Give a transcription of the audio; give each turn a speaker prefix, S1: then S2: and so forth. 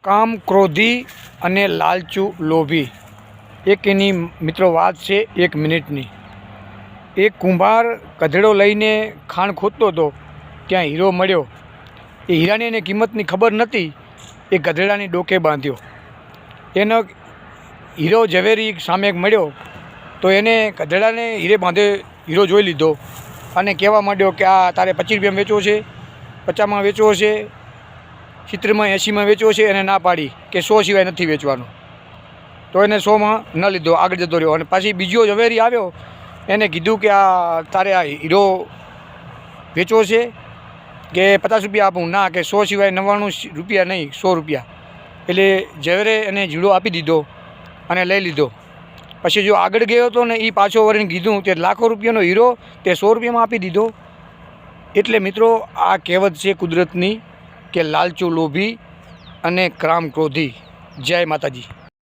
S1: કામ ક્રોધી અને લાલચુ લોભી એક એની મિત્રો વાત છે 1 મિનિટની। એક કુંભાર ગધેડો લઈને ખાણ ખોદતો હતો, ત્યાં હીરો મળ્યો। એ હીરાની એને કિંમતની ખબર નહોતી, એ ગધેડાની ડોકે બાંધ્યો। એનો હીરો ઝવેરી સામે મળ્યો તો એને ગધેડાને હીરે બાંધે હીરો જોઈ લીધો અને કહેવા માંડ્યો કે આ તારે 25 રૂપિયામાં વેચવો છે, 50માં વેચવો છે, 70માં 80માં વેચવો છે। એને ના પાડી કે 100 સિવાય નથી વેચવાનો, તો એને 100માં ન લીધો, આગળ જતો રહ્યો। અને પાછી બીજો ઝવેરી આવ્યો, એને કીધું કે આ તારે આ હીરો વેચવો છે કે 50 રૂપિયા આપું? ના, કે 100 સિવાય 99 રૂપિયા નહીં, 100 રૂપિયા। એટલે ઝવેરે એને જીડો આપી દીધો અને લઈ લીધો। પછી જો આગળ ગયો હતો ને એ પાછો વળીને કીધું તે લાખો રૂપિયાનો હીરો તે 100 રૂપિયામાં આપી દીધો। એટલે મિત્રો આ કહેવત છે કુદરતની કે લાલચુ લોભી અને કામ ક્રોધી। જય માતાજી।